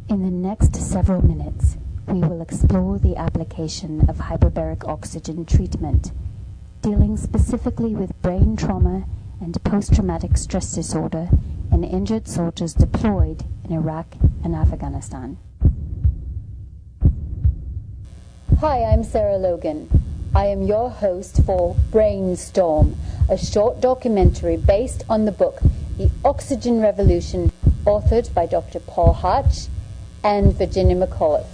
In the next several minutes, we will explore the application of hyperbaric oxygen treatment, dealing specifically with brain trauma and post-traumatic stress disorder in injured soldiers deployed in Iraq and Afghanistan. Hi, I'm Sarah Logan. I am your host for Brainstorm, a short documentary based on the book The Oxygen Revolution, authored by Dr. Paul Hotch and Virginia McAuliffe.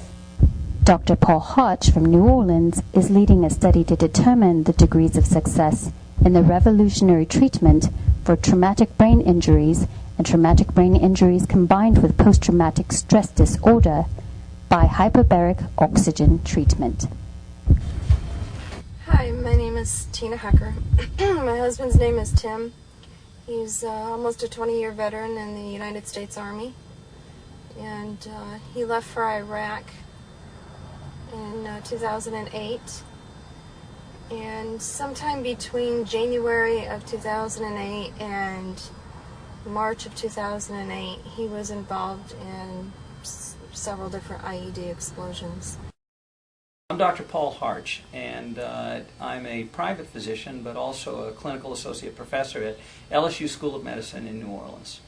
Dr. Paul Hotch from New Orleans is leading a study to determine the degrees of success in the revolutionary treatment for traumatic brain injuries and traumatic brain injuries combined with post-traumatic stress disorder by hyperbaric oxygen treatment. Hi, my name is Tina Hecker. My husband's name is Tim. He's almost a 20-year veteran in the United States Army, and he left for Iraq in 2008, and sometime between January of 2008 and March of 2008 he was involved in several different IED explosions. I'm Dr. Paul Hotch, and I'm a private physician but also a clinical associate professor at LSU School of Medicine in New Orleans.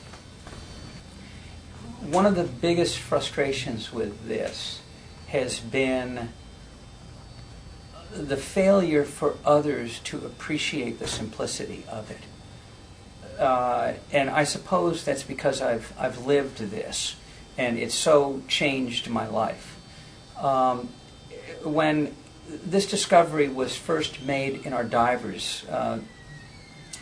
One of the biggest frustrations with this has been the failure for others to appreciate the simplicity of it. And I suppose that's because I've lived this, and it's so changed my life. When this discovery was first made in our divers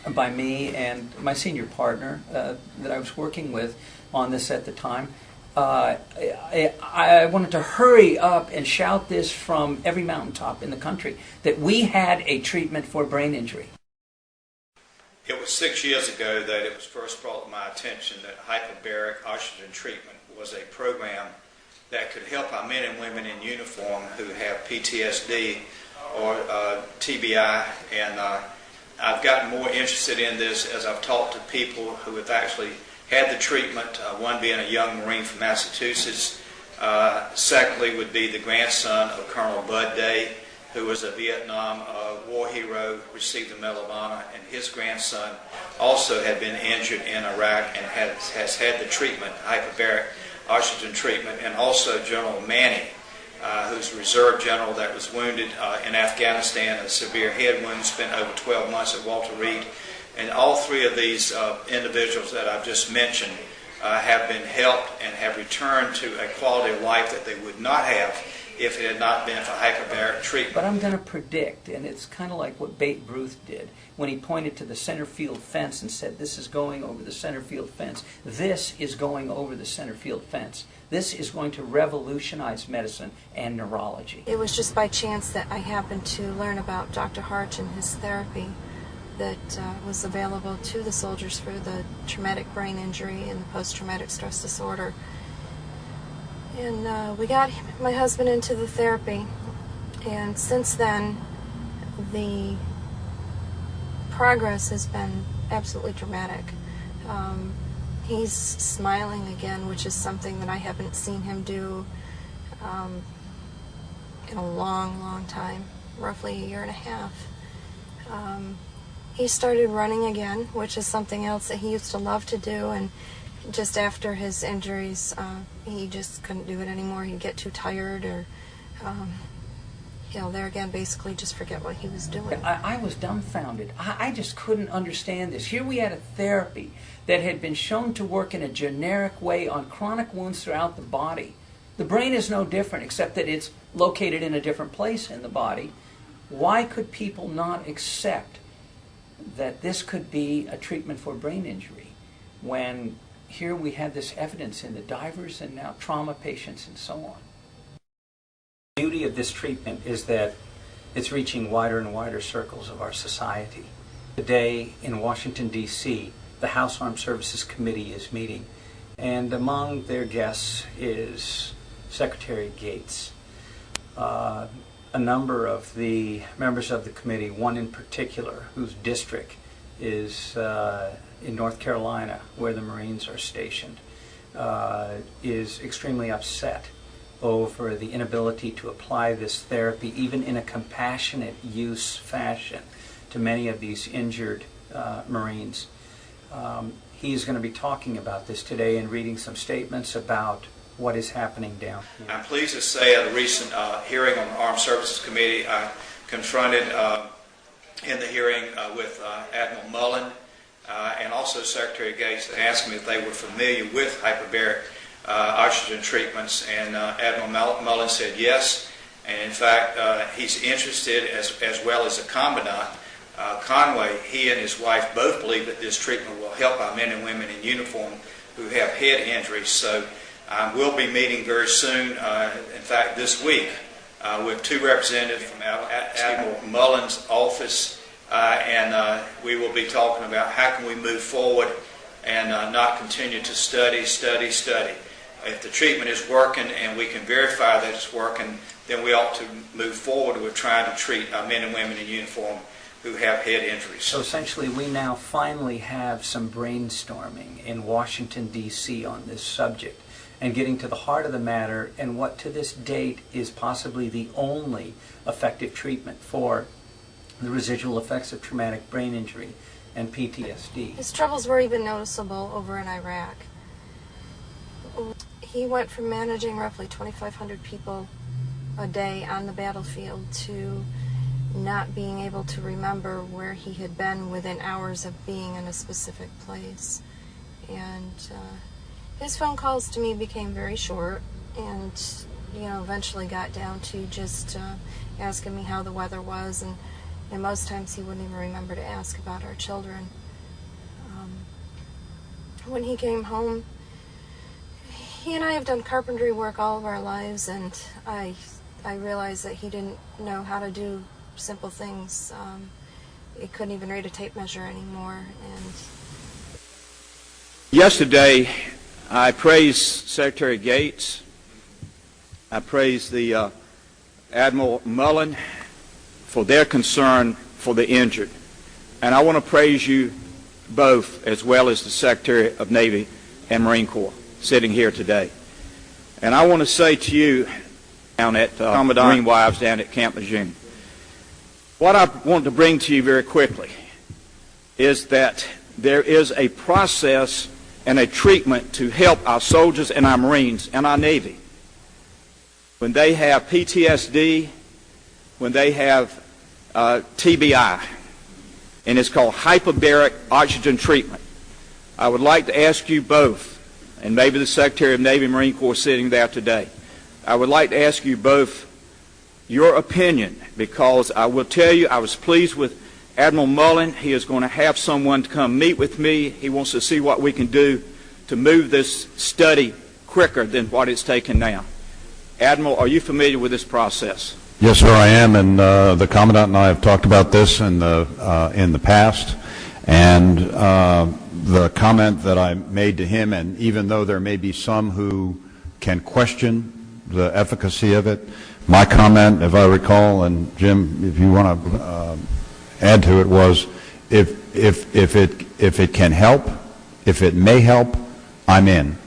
by me and my senior partner that I was working with on this at the time, I wanted to hurry up and shout this from every mountaintop in the country that we had a treatment for brain injury. It was 6 years ago that it was first brought to my attention that hyperbaric oxygen treatment was a program that could help our men and women in uniform who have PTSD or TBI, and I've gotten more interested in this as I've talked to people who have actually had the treatment, one being a young Marine from Massachusetts. Secondly would be the grandson of Colonel Bud Day, who was a Vietnam war hero, received the Medal of Honor, and his grandson also had been injured in Iraq and has had the treatment, hyperbaric oxygen treatment, and also General Manning, who's a reserve general that was wounded in Afghanistan, a severe head wound, spent over 12 months at Walter Reed. And all three of these individuals that I've just mentioned have been helped and have returned to a quality of life that they would not have if it had not been for hyperbaric treatment. But I'm going to predict, and it's kind of like what Babe Ruth did when he pointed to the center field fence and said, "This is going over the center field fence. This is going over the center field fence. This is going to revolutionize medicine and neurology." It was just by chance that I happened to learn about Dr. Hotch and his therapy that was available to the soldiers for the traumatic brain injury and the post-traumatic stress disorder. And we got my husband into the therapy, and since then the progress has been absolutely dramatic. He's smiling again, which is something that I haven't seen him do in a long time, roughly a year and a half. He started running again, which is something else that he used to love to do, and just after his injuries, he just couldn't do it anymore. He'd get too tired, or, there again, basically just forget what he was doing. I was dumbfounded. I just couldn't understand this. Here we had a therapy that had been shown to work in a generic way on chronic wounds throughout the body. The brain is no different, except that it's located in a different place in the body. Why could people not accept that this could be a treatment for brain injury when here we have this evidence in the divers and now trauma patients and so on? The beauty of this treatment is that it's reaching wider and wider circles of our society. Today in Washington, D.C., the House Armed Services Committee is meeting, and among their guests is Secretary Gates. A number of the members of the committee, one in particular, whose district is in North Carolina, where the Marines are stationed, is extremely upset over the inability to apply this therapy, even in a compassionate use fashion, to many of these injured Marines. He's going to be talking about this today and reading some statements about what is happening down here. I'm pleased to say at a recent hearing on the Armed Services Committee, I confronted in the hearing with Admiral Mullen and also Secretary Gates, asked me if they were familiar with hyperbaric oxygen treatments, and Admiral Mullen said yes, and in fact he's interested as well as a commandant, Conway. He and his wife both believe that this treatment will help our men and women in uniform who have head injuries. So we'll be meeting very soon, in fact this week, with two representatives from Admiral Mullen's office, and we will be talking about how can we move forward and not continue to study. If the treatment is working and we can verify that it's working, then we ought to move forward with trying to treat our men and women in uniform who have head injuries. So essentially we now finally have some brainstorming in Washington, D.C. on this subject and getting to the heart of the matter and what to this date is possibly the only effective treatment for the residual effects of traumatic brain injury and PTSD. His troubles were even noticeable over in Iraq. He went from managing roughly 2,500 people a day on the battlefield to not being able to remember where he had been within hours of being in a specific place. And his phone calls to me became very short, and eventually got down to just asking me how the weather was, and most times he wouldn't even remember to ask about our children. When he came home, he and I have done carpentry work all of our lives, and I realized that he didn't know how to do simple things. He couldn't even read a tape measure anymore. And yesterday, I praised Secretary Gates. I praised the Admiral Mullen for their concern for the injured. And I want to praise you both, as well as the Secretary of Navy and Marine Corps sitting here today. And I want to say to you down at Commandant Marine Wives down at Camp Lejeune, what I want to bring to you very quickly is that there is a process and a treatment to help our soldiers and our Marines and our Navy when they have PTSD, when they have TBI, and it's called hyperbaric oxygen treatment. I would like to ask you both, and maybe the Secretary of Navy and Marine Corps sitting there today, I would like to ask you both your opinion, because I will tell you I was pleased with Admiral Mullen. He is going to have someone to come meet with me. He wants to see what we can do to move this study quicker than what it's taken now. Admiral, are you familiar with this process? Yes, sir, I am, and the Commandant and I have talked about this in the past, and the comment that I made to him, and even though there may be some who can question the efficacy of it, my comment, if I recall, and Jim, if you want to add to it, was if it can help, if it may help, I'm in.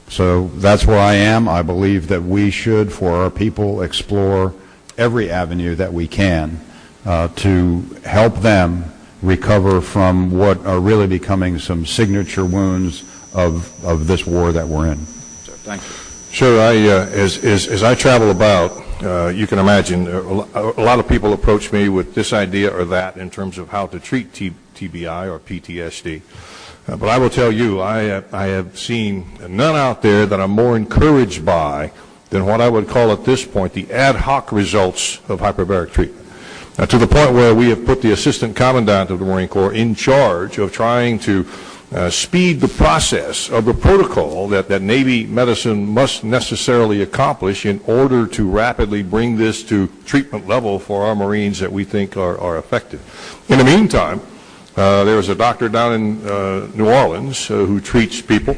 So that's where I am. I believe that we should, for our people, explore every avenue that we can to help them recover from what are really becoming some signature wounds of this war that we're in. So, thank you. Sure. As I travel about, you can imagine a lot of people approach me with this idea or that in terms of how to treat TBI or PTSD. But I will tell you, I have seen none out there that I'm more encouraged by than what I would call at this point the ad hoc results of hyperbaric treatment. To the point where we have put the Assistant Commandant of the Marine Corps in charge of trying to speed the process of the protocol that Navy medicine must necessarily accomplish in order to rapidly bring this to treatment level for our Marines that we think are effective. In the meantime, there is a doctor down in New Orleans who treats people,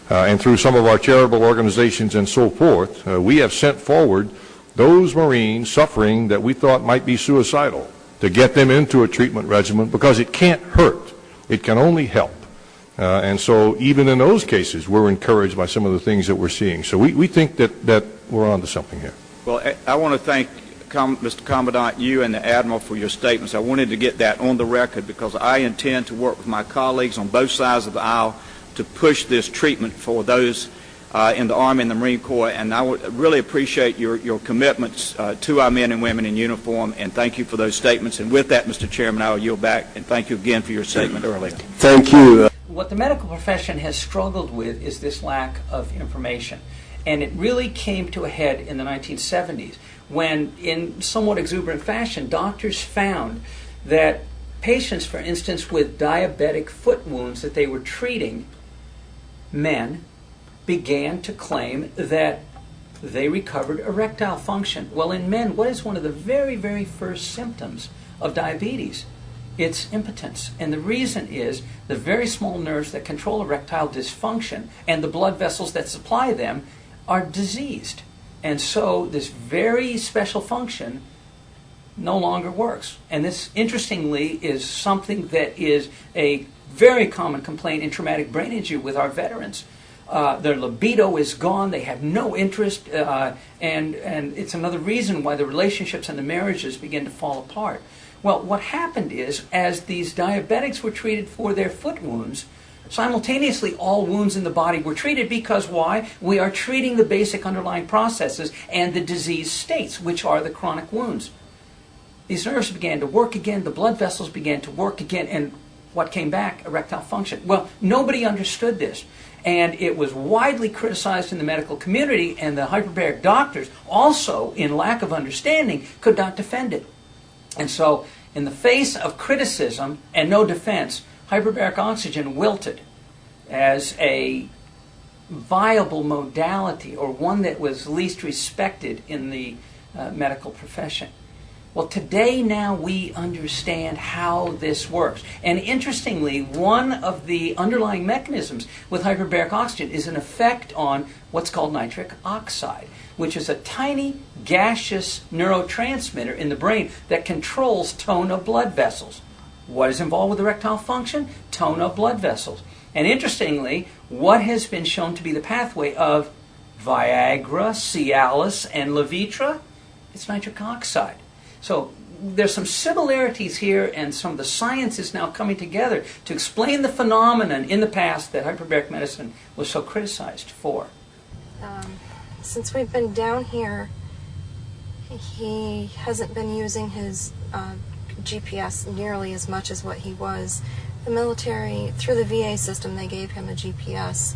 and through some of our charitable organizations and so forth, we have sent forward those Marines suffering that we thought might be suicidal to get them into a treatment regimen, because it can't hurt. It can only help. And so even in those cases, we're encouraged by some of the things that we're seeing. So we think that we're onto something here. Well, I want to thank Mr. Commandant, you and the Admiral for your statements. I wanted to get that on the record because I intend to work with my colleagues on both sides of the aisle to push this treatment for those in the Army and the Marine Corps, and I would really appreciate your commitments to our men and women in uniform, and thank you for those statements. And with that, Mr. Chairman, I will yield back, and thank you again for your statement earlier. Thank you. What the medical profession has struggled with is this lack of information. And it really came to a head in the 1970s when, in somewhat exuberant fashion, doctors found that patients, for instance, with diabetic foot wounds that they were treating, men, began to claim that they recovered erectile function. Well, in men, what is one of the very, very first symptoms of diabetes? It's impotence. And the reason is the very small nerves that control erectile dysfunction and the blood vessels that supply them are diseased. And so this very special function no longer works. And this, interestingly, is something that is a very common complaint in traumatic brain injury with our veterans. Their libido is gone, they have no interest, and it's another reason why the relationships and the marriages begin to fall apart. Well, what happened is, as these diabetics were treated for their foot wounds, simultaneously all wounds in the body were treated because why? We are treating the basic underlying processes and the disease states, which are the chronic wounds. These nerves began to work again, the blood vessels began to work again, and what came back? Erectile function. Well, nobody understood this. And it was widely criticized in the medical community, and the hyperbaric doctors also, in lack of understanding, could not defend it. And so, in the face of criticism and no defense, hyperbaric oxygen wilted as a viable modality, or one that was least respected in the medical profession. Well, today now we understand how this works. And interestingly, one of the underlying mechanisms with hyperbaric oxygen is an effect on what's called nitric oxide, which is a tiny gaseous neurotransmitter in the brain that controls tone of blood vessels. What is involved with erectile function? Tone of blood vessels. And interestingly, what has been shown to be the pathway of Viagra, Cialis, and Levitra? It's nitric oxide. So there's some similarities here, and some of the science is now coming together to explain the phenomenon in the past that hyperbaric medicine was so criticized for. Since we've been down here, he hasn't been using his GPS nearly as much as what he was. The military, through the VA system, they gave him a GPS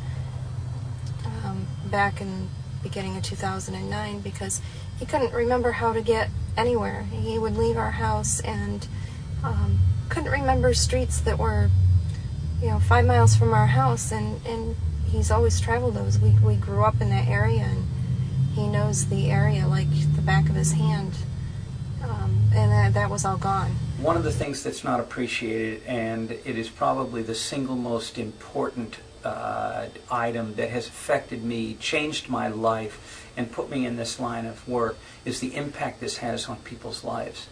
back in the beginning of 2009 because he couldn't remember how to get anywhere. He would leave our house and couldn't remember streets that were, 5 miles from our house, and he's always traveled those. We grew up in that area, and he knows the area like the back of his hand, and that was all gone. One of the things that's not appreciated, and it is probably the single most important item that has affected me, changed my life, and put me in this line of work, is the impact this has on people's lives.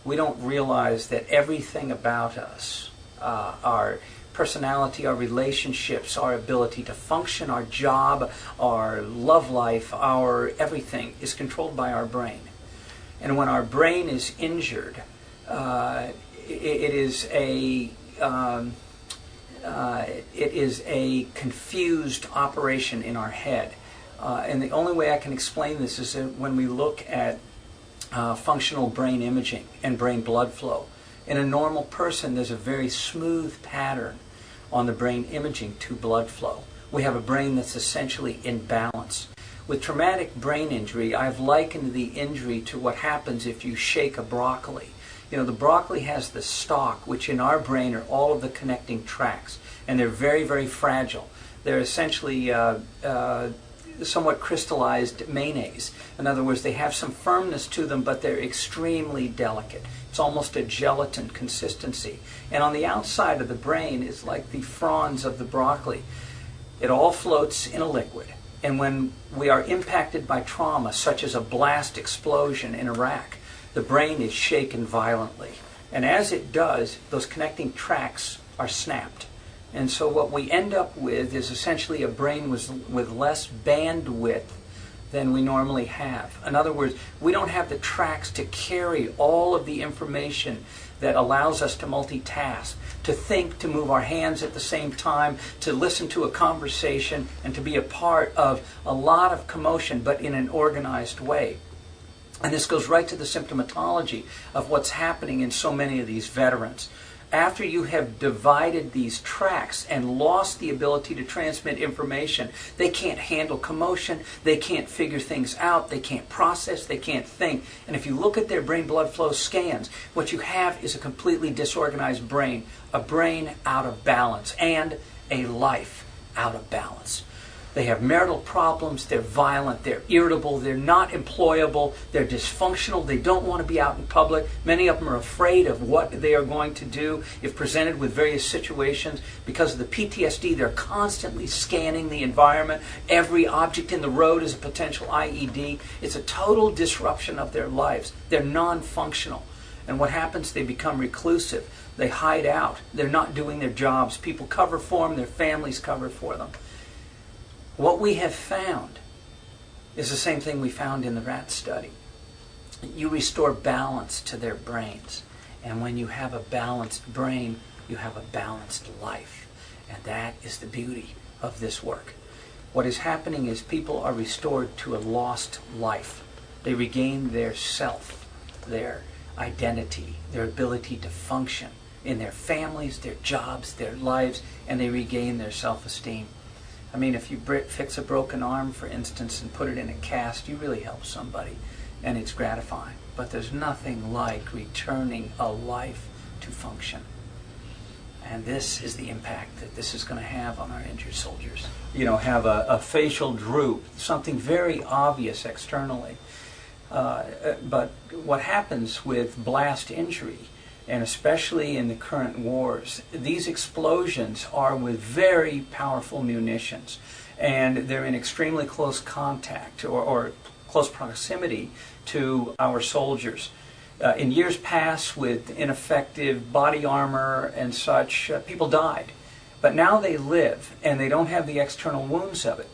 We don't realize that everything about us, our personality, our relationships, our ability to function, our job, our love life, our everything is controlled by our brain. And when our brain is injured, it is a confused operation in our head. And the only way I can explain this is that when we look at functional brain imaging and brain blood flow. In a normal person, there's a very smooth pattern on the brain imaging to blood flow. We have a brain that's essentially in balance. With traumatic brain injury, I've likened the injury to what happens if you shake a broccoli. The broccoli has the stalk, which in our brain are all of the connecting tracks, and they're very, very fragile. They're essentially somewhat crystallized mayonnaise. In other words, they have some firmness to them, but they're extremely delicate. It's almost a gelatin consistency. And on the outside of the brain is like the fronds of the broccoli. It all floats in a liquid. And when we are impacted by trauma, such as a blast explosion in Iraq, the brain is shaken violently. And as it does, those connecting tracks are snapped. And so what we end up with is essentially a brain with less bandwidth than we normally have. In other words, we don't have the tracks to carry all of the information that allows us to multitask, to think, to move our hands at the same time, to listen to a conversation, and to be a part of a lot of commotion, but in an organized way. And this goes right to the symptomatology of what's happening in so many of these veterans. After you have divided these tracks and lost the ability to transmit information, they can't handle commotion, they can't figure things out, they can't process, they can't think. And if you look at their brain blood flow scans, what you have is a completely disorganized brain, a brain out of balance, and a life out of balance. They have marital problems, they're violent, they're irritable, they're not employable, they're dysfunctional, they don't want to be out in public. Many of them are afraid of what they are going to do if presented with various situations. Because of the PTSD, they're constantly scanning the environment. Every object in the road is a potential IED. It's a total disruption of their lives. They're non-functional. And what happens? They become reclusive. They hide out. They're not doing their jobs. People cover for them, their families cover for them. What we have found is the same thing we found in the rat study. You restore balance to their brains. And when you have a balanced brain, you have a balanced life. And that is the beauty of this work. What is happening is people are restored to a lost life. They regain their self, their identity, their ability to function in their families, their jobs, their lives, and they regain their self-esteem. I mean, if you fix a broken arm, for instance, and put it in a cast, you really help somebody, and it's gratifying. But there's nothing like returning a life to function. And this is the impact that this is going to have on our injured soldiers. You know, have a facial droop, something very obvious externally. But what happens with blast injury, and especially in the current wars, these explosions are with very powerful munitions, and they're in extremely close contact or close proximity to our soldiers. In years past, with ineffective body armor and such, people died. But now they live, and they don't have the external wounds of it.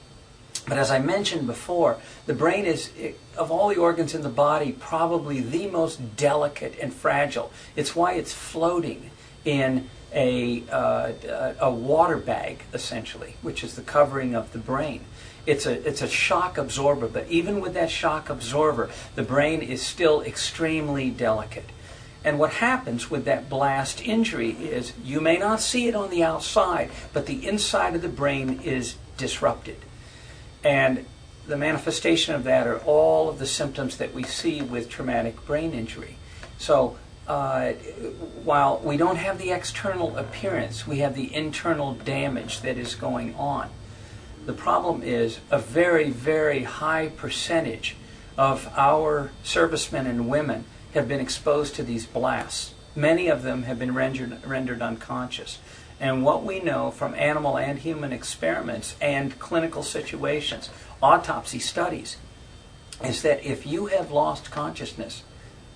But as I mentioned before, the brain is, of all the organs in the body, probably the most delicate and fragile. It's why it's floating in a water bag, essentially, which is the covering of the brain. It's a shock absorber, but even with that shock absorber, the brain is still extremely delicate. And what happens with that blast injury is you may not see it on the outside, but the inside of the brain is disrupted. And the manifestation of that are all of the symptoms that we see with traumatic brain injury. So while we don't have the external appearance, we have the internal damage that is going on. The problem is a very, very high percentage of our servicemen and women have been exposed to these blasts. Many of them have been rendered unconscious. And what we know from animal and human experiments and clinical situations, autopsy studies, is that if you have lost consciousness,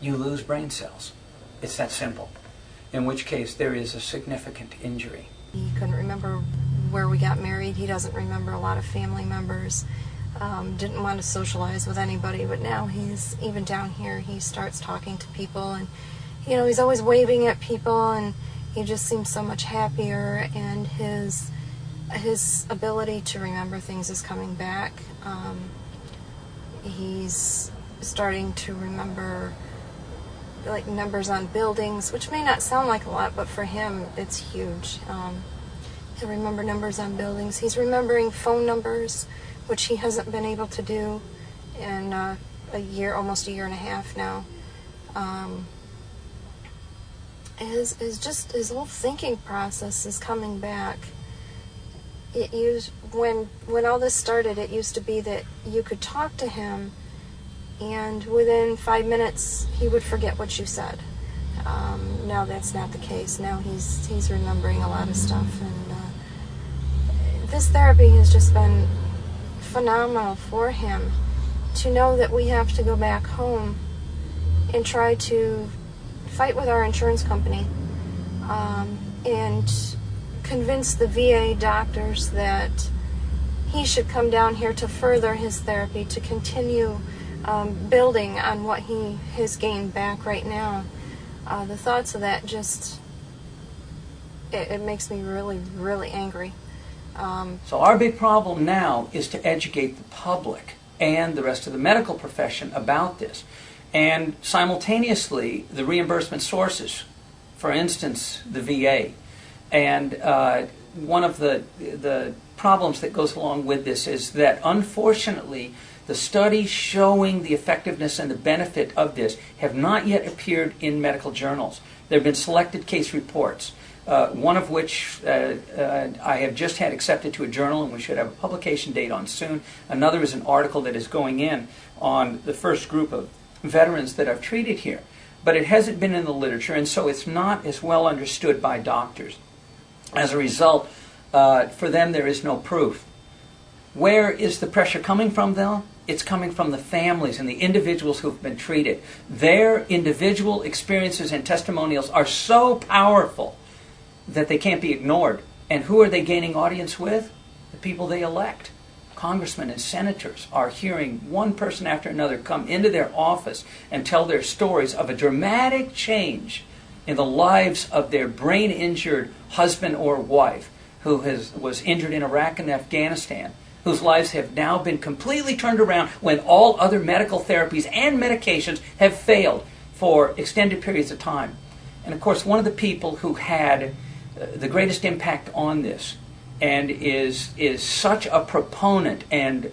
you lose brain cells. It's that simple. In which case, there is a significant injury. He couldn't remember where we got married. He doesn't remember a lot of family members. Didn't want to socialize with anybody, but now he's, even down here, he starts talking to people, and you know, he's always waving at people, and he just seems so much happier, and his ability to remember things is coming back. He's starting to remember like numbers on buildings, which may not sound like a lot, but for him it's huge. He'll remember numbers on buildings. He's remembering phone numbers, which he hasn't been able to do in a year, almost a year and a half now. His whole thinking process is coming back. When all this started, it used to be that you could talk to him, and within 5 minutes he would forget what you said. Now that's not the case. Now he's remembering a lot of stuff, and this therapy has just been phenomenal for him. To know that we have to go back home and try to fight with our insurance company and convince the VA doctors that he should come down here to further his therapy, to continue building on what he has gained back right now. The thoughts of that just, it makes me really, really angry. So our big problem now is to educate the public and the rest of the medical profession about this. And simultaneously, the reimbursement sources, for instance, the VA. And one of the problems that goes along with this is that, unfortunately, the studies showing the effectiveness and the benefit of this have not yet appeared in medical journals. There have been selected case reports, one of which I have just had accepted to a journal, and we should have a publication date on soon. Another is an article that is going in on the first group of veterans that I've treated here. But it hasn't been in the literature, and so it's not as well understood by doctors. As a result, for them there is no proof. Where is the pressure coming from, though? It's coming from the families and the individuals who've been treated. Their individual experiences and testimonials are so powerful that they can't be ignored. And who are they gaining audience with? The people they elect. Congressmen and senators are hearing one person after another come into their office and tell their stories of a dramatic change in the lives of their brain-injured husband or wife who was injured in Iraq and Afghanistan, whose lives have now been completely turned around when all other medical therapies and medications have failed for extended periods of time. And of course, one of the people who had the greatest impact on this and is such a proponent and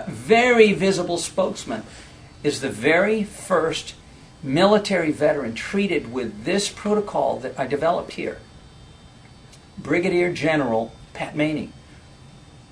very visible spokesman is the very first military veteran treated with this protocol that I developed here, Brigadier General Pat Maney.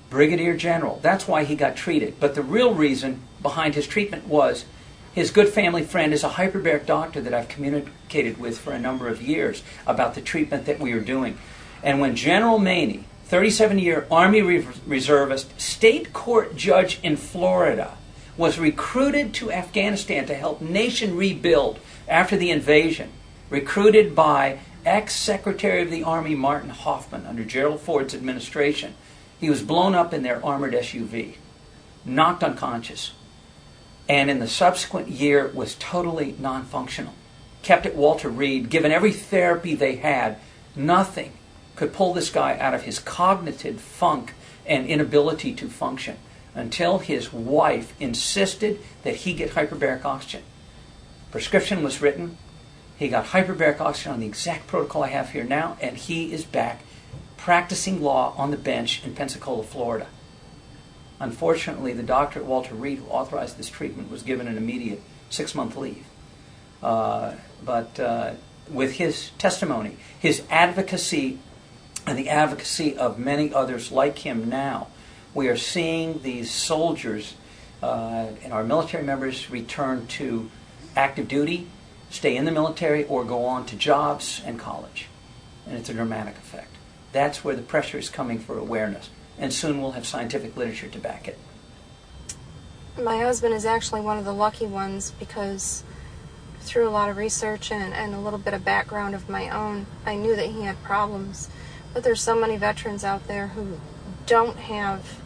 Brigadier General. That's why he got treated. But the real reason behind his treatment was his good family friend is a hyperbaric doctor that I've communicated with for a number of years about the treatment that we are doing. And when General Maney, 37-year Army reservist, state court judge in Florida, was recruited to Afghanistan to help nation rebuild after the invasion, recruited by ex-Secretary of the Army Martin Hoffman under Gerald Ford's administration, he was blown up in their armored SUV, knocked unconscious, and in the subsequent year was totally non-functional. Kept at Walter Reed, given every therapy they had, nothing could pull this guy out of his cognitive funk and inability to function until his wife insisted that he get hyperbaric oxygen. Prescription was written. He got hyperbaric oxygen on the exact protocol I have here now, and he is back practicing law on the bench in Pensacola, Florida. Unfortunately, the doctor at Walter Reed who authorized this treatment was given an immediate 6-month leave. But with his testimony, his advocacy, and the advocacy of many others like him now, we are seeing these soldiers and our military members return to active duty, stay in the military, or go on to jobs and college. And it's a dramatic effect. That's where the pressure is coming for awareness. And soon we'll have scientific literature to back it. My husband is actually one of the lucky ones because through a lot of research and a little bit of background of my own, I knew that he had problems. But there's so many veterans out there who don't have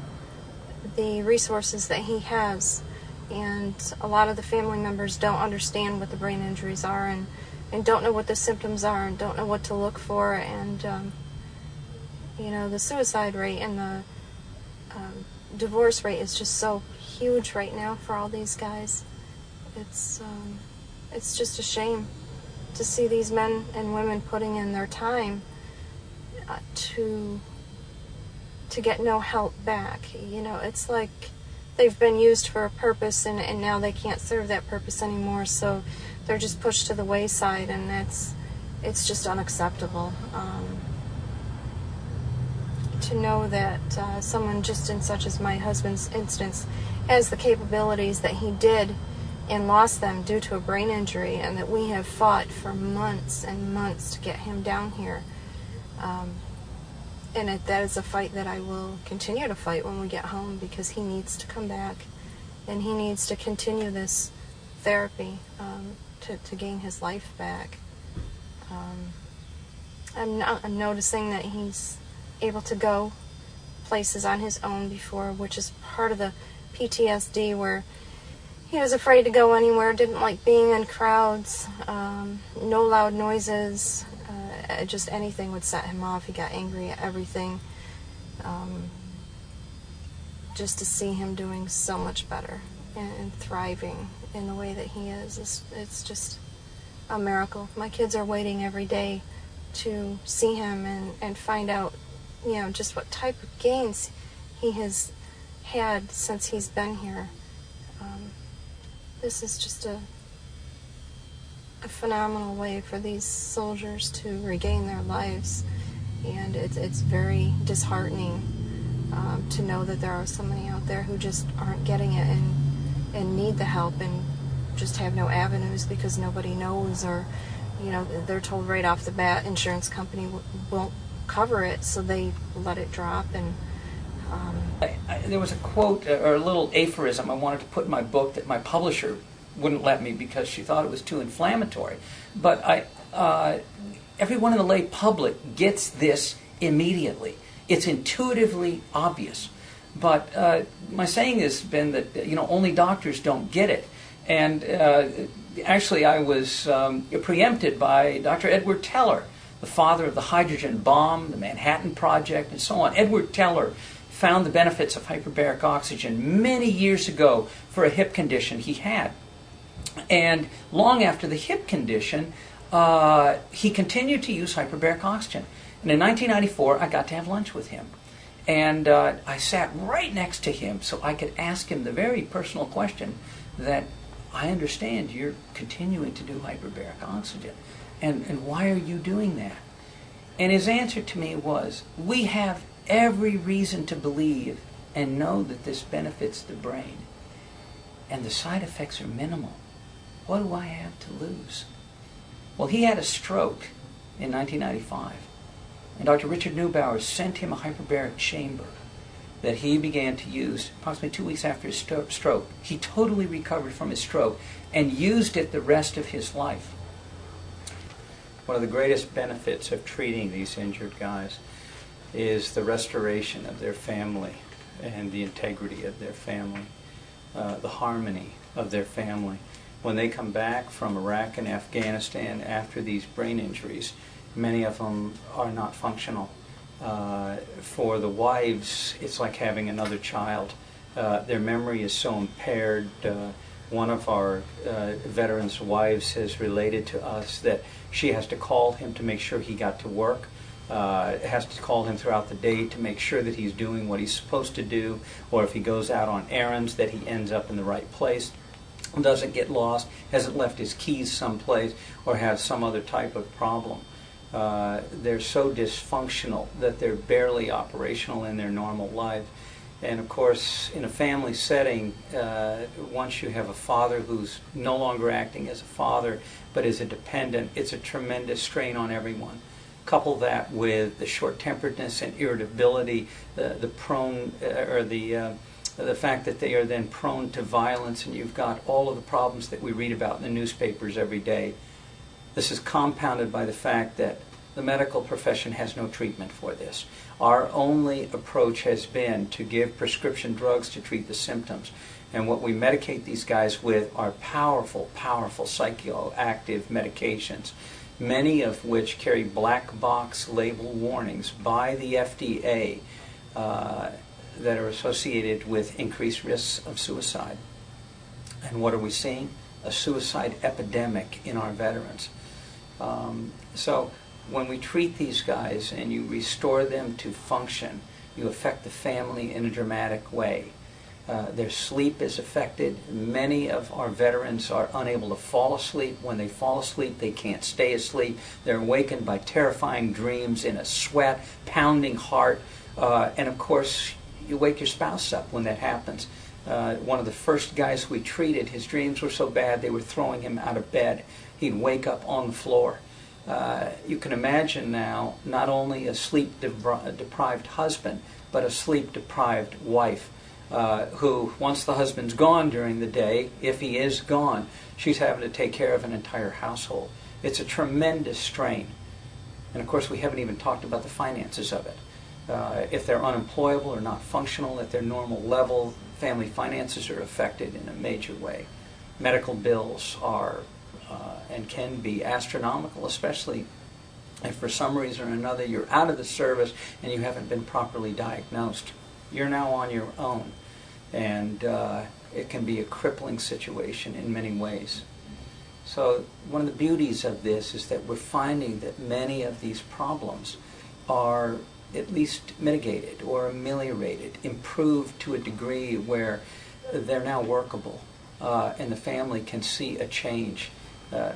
the resources that he has. And a lot of the family members don't understand what the brain injuries are and don't know what the symptoms are and don't know what to look for. And you know, the suicide rate and the divorce rate is just so huge right now for all these guys. It's just a shame to see these men and women putting in their time to get no help back. You know, it's like they've been used for a purpose and now they can't serve that purpose anymore, so they're just pushed to the wayside, and it's just unacceptable. To know that someone just in such as my husband's instance has the capabilities that he did and lost them due to a brain injury, and that we have fought for months and months to get him down here. And that is a fight that I will continue to fight when we get home, because he needs to come back and he needs to continue this therapy to gain his life back. I'm noticing that he's able to go places on his own before, which is part of the PTSD, where he was afraid to go anywhere, didn't like being in crowds, no loud noises, just anything would set him off. He got angry at everything. Just to see him doing so much better and thriving in the way that he is, it's just a miracle. My kids are waiting every day to see him and find out, you know, just what type of gains he has had since he's been here. This is just a phenomenal way for these soldiers to regain their lives, and it's very disheartening to know that there are so many out there who just aren't getting it and need the help and just have no avenues because nobody knows, or, you know, they're told right off the bat insurance company won't cover it, so they let it drop. And there was a quote or a little aphorism I wanted to put in my book that my publisher wouldn't let me because she thought it was too inflammatory. But everyone in the lay public gets this immediately. It's intuitively obvious. But my saying has been that, you know, only doctors don't get it. And actually I was preempted by Dr. Edward Teller, the father of the hydrogen bomb, the Manhattan Project, and so on. Edward Teller found the benefits of hyperbaric oxygen many years ago for a hip condition he had. And long after the hip condition, he continued to use hyperbaric oxygen. And in 1994, I got to have lunch with him. And I sat right next to him so I could ask him the very personal question that, I understand you're continuing to do hyperbaric oxygen. And why are you doing that? And his answer to me was, we have every reason to believe and know that this benefits the brain. And the side effects are minimal. What do I have to lose? Well, he had a stroke in 1995. And Dr. Richard Neubauer sent him a hyperbaric chamber that he began to use approximately 2 weeks after his stroke. He totally recovered from his stroke and used it the rest of his life. One of the greatest benefits of treating these injured guys is the restoration of their family and the integrity of their family, the harmony of their family. When they come back from Iraq and Afghanistan after these brain injuries, many of them are not functional. For the wives, it's like having another child. Their memory is so impaired. One of our veterans' wives has related to us that she has to call him to make sure he got to work, has to call him throughout the day to make sure that he's doing what he's supposed to do, or if he goes out on errands, that he ends up in the right place, doesn't get lost, hasn't left his keys someplace, or has some other type of problem. They're so dysfunctional that they're barely operational in their normal life. And of course, in a family setting, once you have a father who's no longer acting as a father, but is a dependent, it's a tremendous strain on everyone. Couple that with the short-temperedness and irritability, the fact that they are then prone to violence, and you've got all of the problems that we read about in the newspapers every day. This is compounded by the fact that the medical profession has no treatment for this. Our only approach has been to give prescription drugs to treat the symptoms. And what we medicate these guys with are powerful, powerful psychoactive medications, many of which carry black box label warnings by the FDA that are associated with increased risks of suicide. And what are we seeing? A suicide epidemic in our veterans. So when we treat these guys and you restore them to function, you affect the family in a dramatic way. Their sleep is affected. Many of our veterans are unable to fall asleep. When they fall asleep, they can't stay asleep. They're awakened by terrifying dreams in a sweat, pounding heart. And of course, you wake your spouse up when that happens. One of the first guys we treated, his dreams were so bad they were throwing him out of bed. He'd wake up on the floor. You can imagine now not only a sleep-deprived husband, but a sleep-deprived wife, who, once the husband's gone during the day, if he is gone, she's having to take care of an entire household. It's a tremendous strain. And of course, we haven't even talked about the finances of it. If they're unemployable or not functional at their normal level, family finances are affected in a major way. Medical bills are and can be astronomical, especially if for some reason or another you're out of the service and you haven't been properly diagnosed. You're now on your own, and it can be a crippling situation in many ways. So one of the beauties of this is that we're finding that many of these problems are at least mitigated or ameliorated, improved to a degree where they're now workable, and the family can see a change.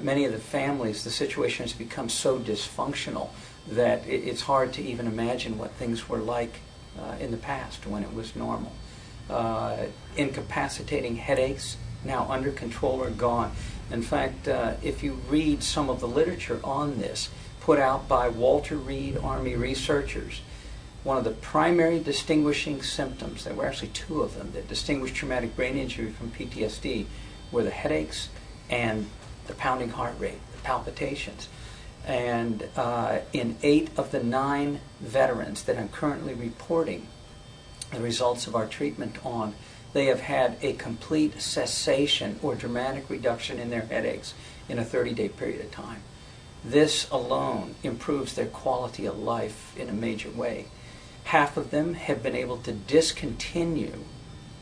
Many of the families, the situation has become so dysfunctional that it's hard to even imagine what things were like in the past when it was normal. Incapacitating headaches, now under control, are gone. In fact, if you read some of the literature on this, put out by Walter Reed Army researchers, one of the primary distinguishing symptoms, there were actually two of them that distinguished traumatic brain injury from PTSD, were the headaches and the pounding heart rate, the palpitations. And in 8 of the 9 veterans that I'm currently reporting the results of our treatment on, they have had a complete cessation or dramatic reduction in their headaches in a 30-day period of time. This alone improves their quality of life in a major way. Half of them have been able to discontinue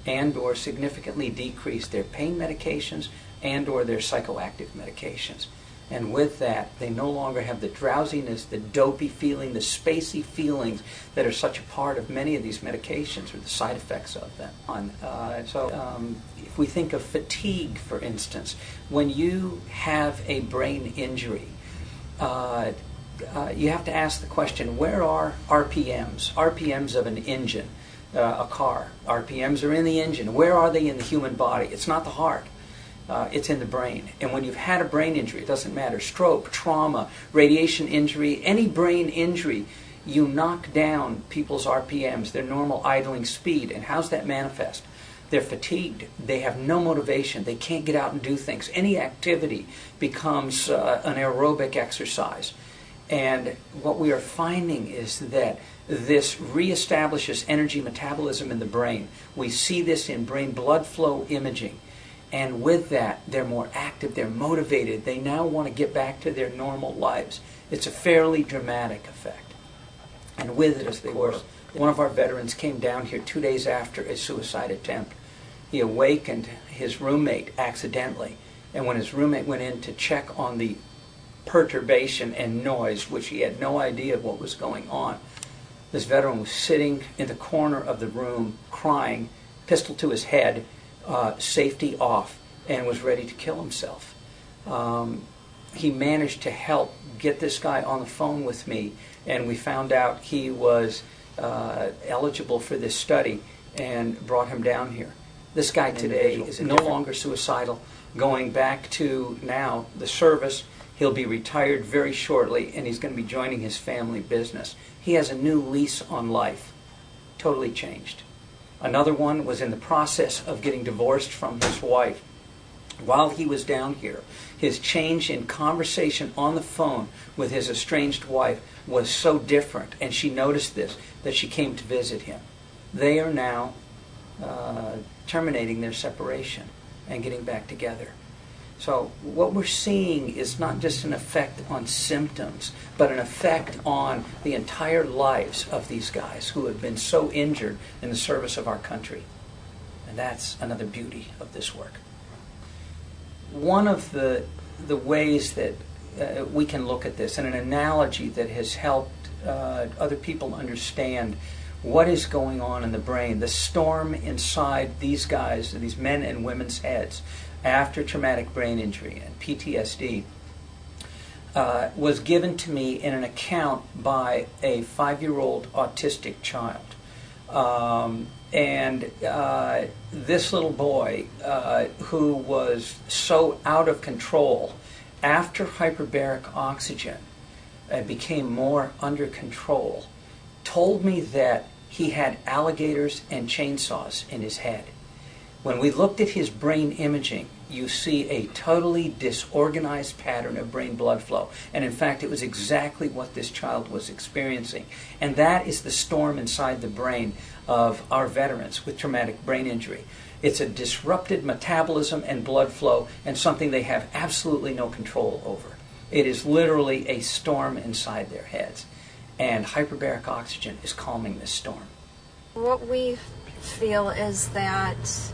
and or significantly decrease their pain medications and or their psychoactive medications. And with that, they no longer have the drowsiness, the dopey feeling, the spacey feelings that are such a part of many of these medications or the side effects of them. If we think of fatigue, for instance, when you have a brain injury, you have to ask the question, where are RPMs? RPMs of an engine, a car. RPMs are in the engine. Where are they in the human body? It's not the heart. It's in the brain. And when you've had a brain injury, it doesn't matter, stroke, trauma, radiation injury, any brain injury, you knock down people's RPMs, their normal idling speed. And how's that manifest? They're fatigued. They have no motivation. They can't get out and do things. Any activity becomes an aerobic exercise. And what we are finding is that this reestablishes energy metabolism in the brain. We see this in brain blood flow imaging. And with that, they're more active, they're motivated, they now want to get back to their normal lives. It's a fairly dramatic effect. And with it, of course, one of our veterans came down here 2 days after a suicide attempt. He awakened his roommate accidentally, and when his roommate went in to check on the perturbation and noise, which he had no idea what was going on, this veteran was sitting in the corner of the room crying, pistol to his head, safety off, and was ready to kill himself. He managed to help get this guy on the phone with me, and we found out he was eligible for this study and brought him down here. This guy today is no longer suicidal, going back to now the service. He'll be retired very shortly, and he's going to be joining his family business. He has a new lease on life, totally changed. Another one was in the process of getting divorced from his wife. While he was down here, his change in conversation on the phone with his estranged wife was so different, and she noticed this, that she came to visit him. They are now terminating their separation and getting back together. So what we're seeing is not just an effect on symptoms, but an effect on the entire lives of these guys who have been so injured in the service of our country. And that's another beauty of this work. One of the ways that we can look at this, and an analogy that has helped other people understand what is going on in the brain, the storm inside these guys, these men and women's heads, after traumatic brain injury and PTSD, was given to me in an account by a 5-year-old autistic child. This little boy, who was so out of control after hyperbaric oxygen, became more under control, told me that he had alligators and chainsaws in his head. When we looked at his brain imaging, you see a totally disorganized pattern of brain blood flow. And in fact, it was exactly what this child was experiencing. And that is the storm inside the brain of our veterans with traumatic brain injury. It's a disrupted metabolism and blood flow, and something they have absolutely no control over. It is literally a storm inside their heads. And hyperbaric oxygen is calming this storm. What we feel is that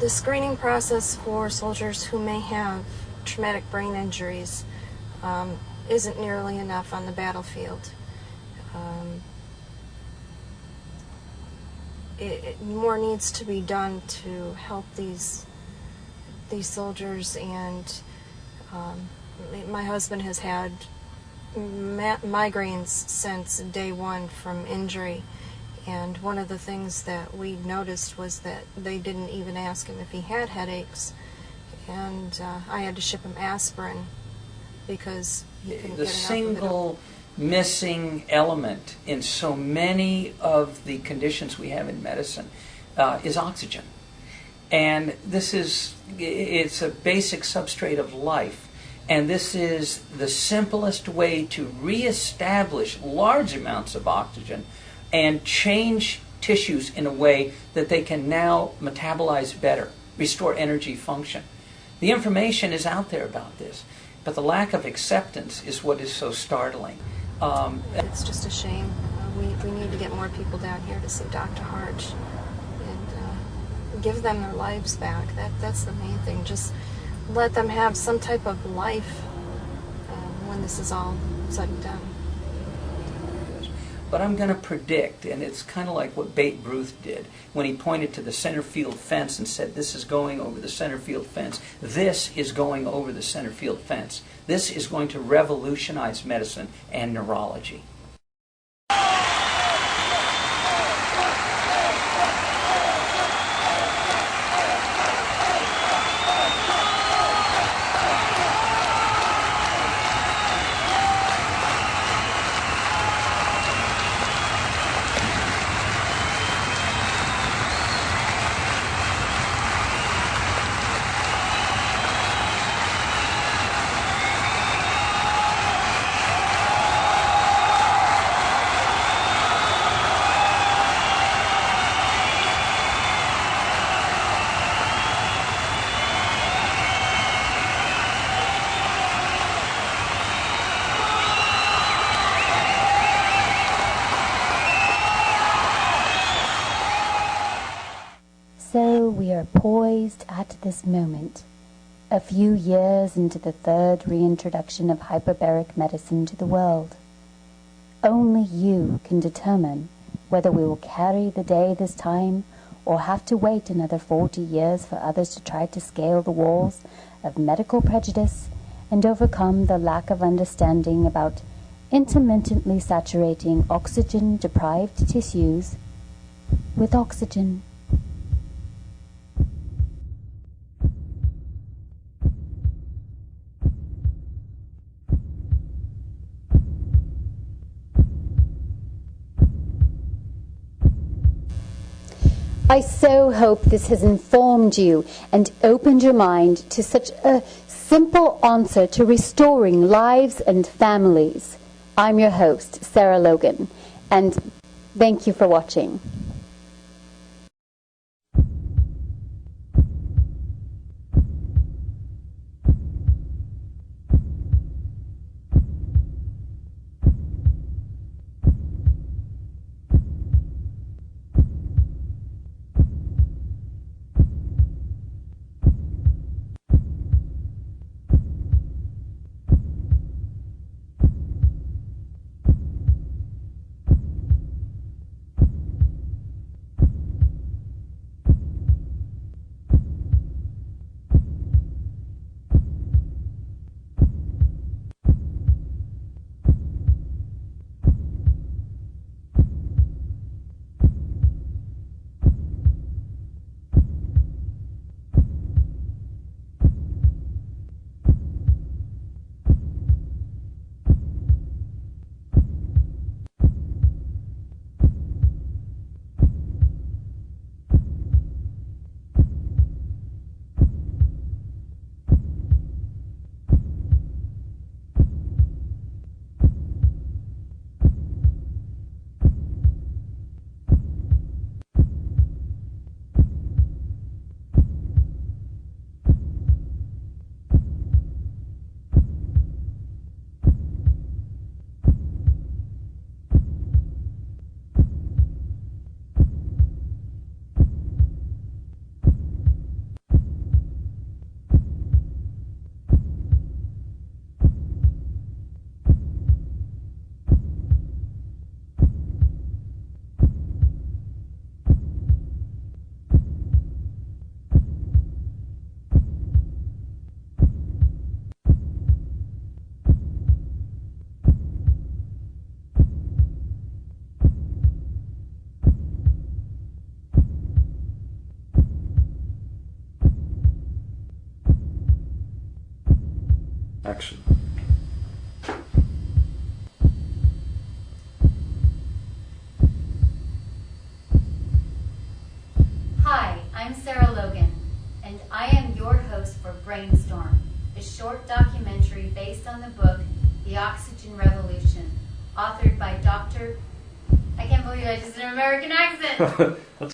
the screening process for soldiers who may have traumatic brain injuries isn't nearly enough on the battlefield. More needs to be done to help these soldiers, and my husband has had migraines since day one from injury. And one of the things that we noticed was that they didn't even ask him if he had headaches. And I had to ship him aspirin because he couldn't The get enough single of missing element in so many of the conditions we have in medicine is oxygen. And it's a basic substrate of life. And this is the simplest way to reestablish large amounts of oxygen and change tissues in a way that they can now metabolize better, restore energy function. The information is out there about this, but the lack of acceptance is what is so startling. It's just a shame. We need to get more people down here to see Dr. Harch and give them their lives back. That's the main thing. Just let them have some type of life when this is all said and done. But I'm going to predict, and it's kind of like what Babe Ruth did when he pointed to the center field fence and said, this is going over the center field fence. This is going over the center field fence. This is going to revolutionize medicine and neurology. So we are poised at this moment, a few years into the third reintroduction of hyperbaric medicine to the world. Only you can determine whether we will carry the day this time or have to wait another 40 years for others to try to scale the walls of medical prejudice and overcome the lack of understanding about intermittently saturating oxygen-deprived tissues with oxygen. I so hope this has informed you and opened your mind to such a simple answer to restoring lives and families. I'm your host, Sarah Logan, and thank you for watching. action. Hi, I'm Sarah Logan, and I am your host for Brainstorm, a short documentary based on the book The Oxygen Revolution, authored by Dr. I can't believe I just did an American accent. That's